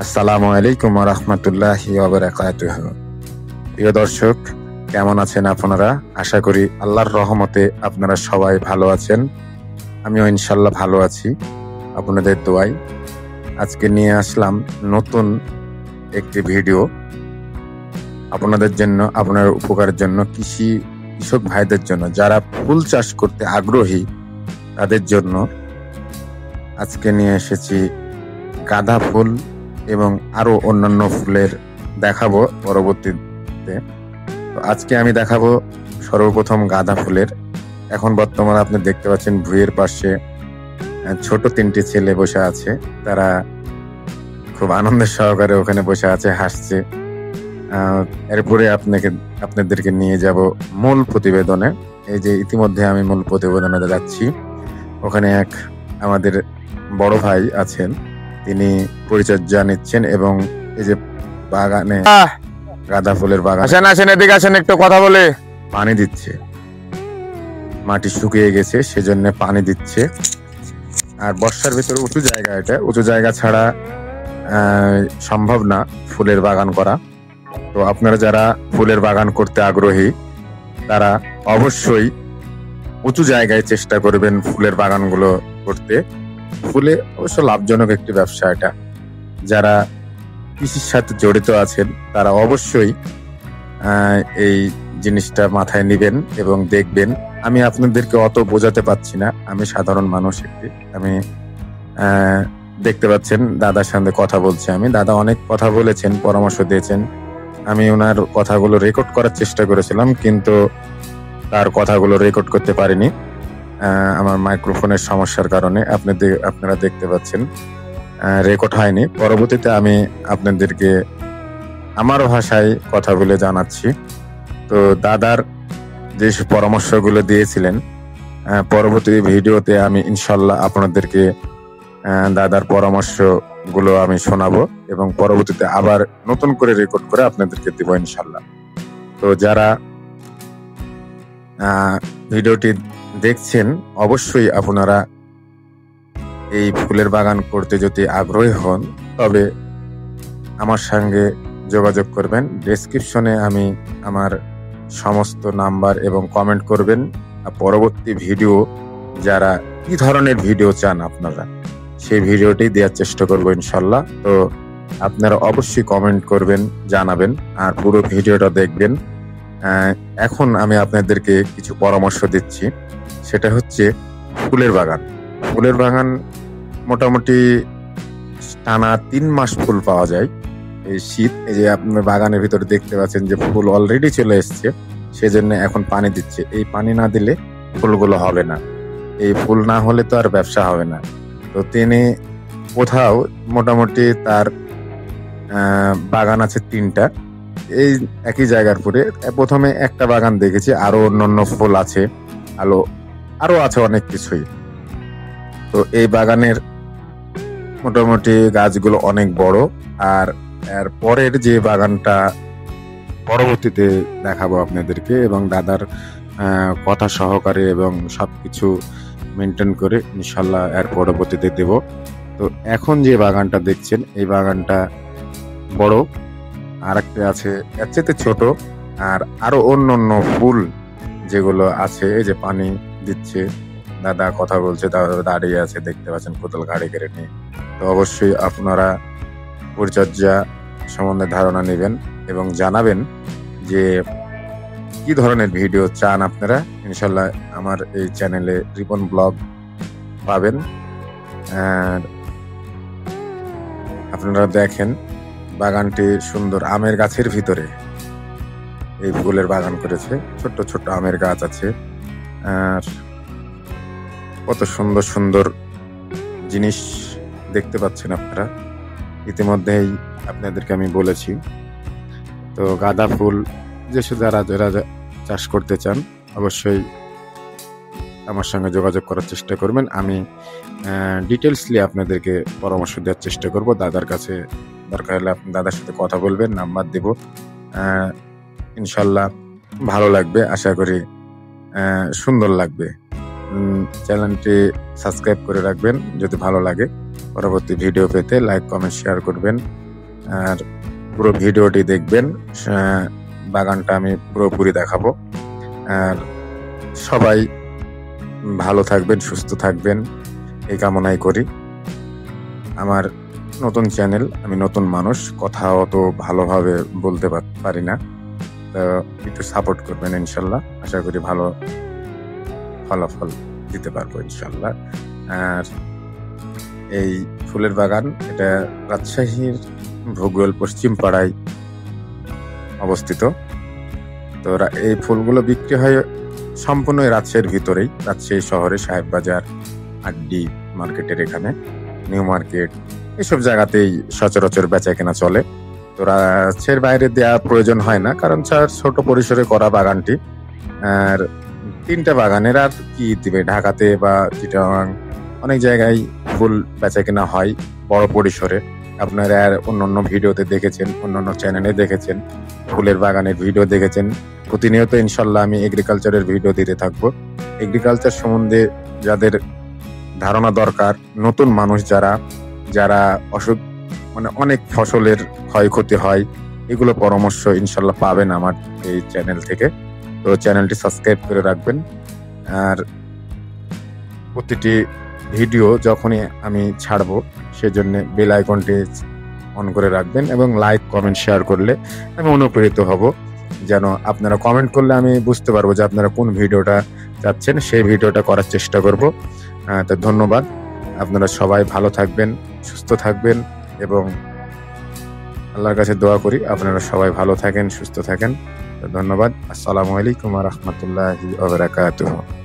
আসসালামু আলাইকুম ওয়া রাহমাতুল্লাহি ওয়া বারাকাতুহু। প্রিয় দর্শক, কেমন আছেন আপনারা? আশা করি আল্লাহর রহমতে আপনারা সবাই ভালো আছেন। আমিও ইনশাল্লাহ ভালো আছি আপনাদের দোয়ায়। আজকে নিয়ে আসলাম নতুন একটি ভিডিও আপনাদের জন্য, আপনার উপকারের জন্য, কৃষক ভাইদের জন্য, যারা ফুল চাষ করতে আগ্রহী তাদের জন্য আজকে নিয়ে এসেছি গাঁদা ফুল এবং আরো অন্যান্য ফুলের দেখাবো পরবর্তীতে। তো আজকে আমি দেখাবো সর্বপ্রথম গাঁদা ফুলের। এখন বর্তমানে আপনি দেখতে পাচ্ছেন ভুঁইয়ের পাশে ছোট তিনটি ছেলে বসে আছে। তারা খুব আনন্দের সহকারে ওখানে বসে আছে, হাসছে। এরপরে আপনাদেরকে নিয়ে যাব মূল প্রতিবেদনে। এই যে ইতিমধ্যে আমি মূল প্রতিবেদনে যাচ্ছি, ওখানে এক আমাদের বড় ভাই আছেন, তিনি পরিচর্যা নিচ্ছেন এবং এই যে বাগানে গাঁদা ফুলের বাগান, আসেন এদিকে আসেন, একটু কথা বলে। পানি দিচ্ছে। মাটি শুকিয়ে গেছে, সেজন্য পানি দিচ্ছে। আর বর্ষার ভিতরে উঁচু জায়গা, এটা উঁচু জায়গা ছাড়া সম্ভব না ফুলের বাগান করা। তো আপনারা যারা ফুলের বাগান করতে আগ্রহী তারা অবশ্যই উঁচু জায়গায় চেষ্টা করবেন ফুলের বাগানগুলো করতে। ফুলে অবশ্য লাভজনক একটি ব্যবসা এটা। যারা কৃষির সাথে জড়িত আছেন তারা অবশ্যই এই জিনিসটা মাথায় নেবেন এবং দেখবেন। আমি আপনাদেরকে অত বোঝাতে পারছি না, আমি সাধারণ মানুষ একটি। আমি দেখতে পাচ্ছেন দাদার সাথে কথা বলছি। দাদা অনেক কথা বলেছেন, পরামর্শ দিয়েছেন। আমি ওনার কথাগুলো রেকর্ড করার চেষ্টা করেছিলাম, কিন্তু তার কথাগুলো রেকর্ড করতে পারিনি আমার মাইক্রোফোনের সমস্যার কারণে। আপনারা দেখতে পাচ্ছেন রেকর্ড হয়নি। পরবর্তীতে আমি আপনাদেরকে আমার ভাষায় কথা বলে জানাচ্ছি। তো দাদার যে পরামর্শগুলো দিয়েছিলেন, পরবর্তী ভিডিওতে আমি ইনশাল্লাহ আপনাদেরকে দাদার পরামর্শগুলো আমি শোনাবো এবং পরবর্তীতে আবার নতুন করে রেকর্ড করে আপনাদেরকে দেব ইনশাল্লাহ। তো যারা ভিডিওটি দেখছেন অবশ্যই আপনারা এই ফুলের বাগান করতে যদি আগ্রহী হন তবে আমার সঙ্গে যোগাযোগ করবেন। ডেসক্রিপশনে আমি আমার সমস্ত নাম্বার এবং কমেন্ট করবেন। পরবর্তী ভিডিও যারা কি ধরনের ভিডিও চান আপনারা, সেই ভিডিওটি দেওয়ার চেষ্টা করবো ইনশাল্লাহ। তো আপনারা অবশ্যই কমেন্ট করবেন, জানাবেন আর পুরো ভিডিওটা দেখবেন। এখন আমি আপনাদেরকে কিছু পরামর্শ দিচ্ছি। সেটা হচ্ছে ফুলের বাগান। ফুলের বাগান মোটামুটি টানা 3 মাস ফুল পাওয়া যায়। এই শীত, এই যে আপনার বাগানের ভিতরে দেখতে পাচ্ছেন যে ফুল অলরেডি চলে এসছে, সেজন্য এখন পানি দিচ্ছে। এই পানি না দিলে ফুলগুলো হবে না। এই ফুল না হলে তো আর ব্যবসা হবে না। তো তিনি কোথাও মোটামুটি তার বাগান আছে 3টা এই একই জায়গার পরে। প্রথমে একটা বাগান দেখেছি, আরো অন্যান্য ফুল আছে, আরো আছে অনেক কিছুই। তো এই বাগানের মোটামুটি গাছগুলো অনেক বড়। আর এর পরের যে বাগানটা পরবর্তীতে দেখাবো আপনাদেরকে, এবং দাদার কথা সহকারে এবং সবকিছু মেনটেন করে ইনশাল্লাহ এর পরবর্তীতে দেব। তো এখন যে বাগানটা দেখছেন এই বাগানটা বড়, আর একটা আছে এর চেয়ে ছোট। আর আরো অন্য ফুল যেগুলো আছে, এই যে পানি দিচ্ছে, দাদা কথা বলছে, দাদা দাঁড়িয়ে আছে, দেখতে পাচ্ছেন কোদাল গাড়ি কেড়ে নিয়ে। তো অবশ্যই আপনারা পরিচর্যা সম্বন্ধে ধারণা নেবেন এবং জানাবেন যে কি ধরনের ভিডিও চান আপনারা। ইনশাল্লাহ আমার এই চ্যানেলে রিপন ব্লগ পাবেন। আপনারা দেখেন বাগানটি সুন্দর, আমের গাছের ভিতরে এই ফুলের বাগান করেছে। ছোট্ট ছোট্ট আমের গাছ আছে, আর কত সুন্দর সুন্দর জিনিস দেখতে পাচ্ছেন আপনারা। ইতিমধ্যেই আপনাদেরকে আমি বলেছি। তো গাঁদা ফুল যারা চাষ করতে চান অবশ্যই আমার সঙ্গে যোগাযোগ করার চেষ্টা করবেন। আমি ডিটেলসলি আপনাদেরকে পরামর্শ দেওয়ার চেষ্টা করব। দাদার কাছে দরকার হলে আপনি দাদার সাথে কথা বলবেন, নাম্বার দেব। ইনশাল্লাহ ভালো লাগবে, আশা করি সুন্দর লাগবে। চ্যানেলটি সাবস্ক্রাইব করে রাখবেন যদি ভালো লাগে। পরবর্তী ভিডিও পেতে লাইক, কমেন্ট, শেয়ার করবেন। আর পুরো ভিডিওটি দেখবেন, বাগানটা আমি পুরোপুরি দেখাবো। আর সবাই ভালো থাকবেন, সুস্থ থাকবেন এই কামনাই করি। আমার নতুন চ্যানেল, আমি নতুন মানুষ, কথা অত ভালোভাবে বলতে পারি না, তো একটু সাপোর্ট করবেন ইনশাল্লাহ। আশা করি ভালো ফলাফল দিতে পারবো ইনশাল্লাহ। আর এই ফুলের বাগান, এটা রাজশাহীর ভূগোল পশ্চিম পাড়ায় অবস্থিত। তো এই ফুলগুলো বিক্রি হয় সম্পূর্ণ রাজশাহীর ভিতরেই, রাজশাহী শহরে সাহেববাজার, আড্ডি মার্কেটের এখানে, নিউ মার্কেট, এসব জায়গাতেই সচরাচর বেচা কেনা চলে। তো রাজশাহীর বাইরে দেওয়া প্রয়োজন হয় না, কারণ ছোট পরিসরে করা বাগানটি। আর 3টা বাগানের আর কি দিবে, ঢাকাতে বা চিটাগাং অনেক জায়গায় ফুল বেচা কেনা হয় বড় পরিসরে। আপনারা আর অন্যান্য ভিডিওতে দেখেছেন, অন্যান্য চ্যানেলে দেখেছেন, ফুলের বাগানের ভিডিও দেখেছেন। প্রতিনিয়ত ইনশাল্লাহ আমি এগ্রিকালচারের ভিডিও দিতে থাকবো। এগ্রিকালচার সম্বন্ধে যাদের ধারণা দরকার, নতুন মানুষ যারা অসুখ, মানে অনেক ফসলের ক্ষয়ক্ষতি হয়, এগুলো পরামর্শ ইনশাল্লাহ পাবেন আমার এই চ্যানেল থেকে। তো চ্যানেলটি সাবস্ক্রাইব করে রাখবেন। আর প্রতিটি ভিডিও যখনই আমি ছাড়বো সেজন্য বেল আইকনটি অন করে রাখবেন, এবং লাইক, কমেন্ট, শেয়ার করলে আমি অনুপ্রেরিত হব। যেন আপনারা কমেন্ট করলে আমি বুঝতে পারবো যে আপনারা কোন ভিডিওটা চাচ্ছেন, সেই ভিডিওটা করার চেষ্টা করব। তো ধন্যবাদ। আপনারা সবাই ভালো থাকবেন, সুস্থ থাকবেন, এবং আল্লাহর কাছে দোয়া করি আপনারা সবাই ভালো থাকেন, সুস্থ থাকেন। ধন্যবাদ। আসসালামু আলাইকুম ওয়া রাহমাতুল্লাহি ওয়া বারাকাতুহু।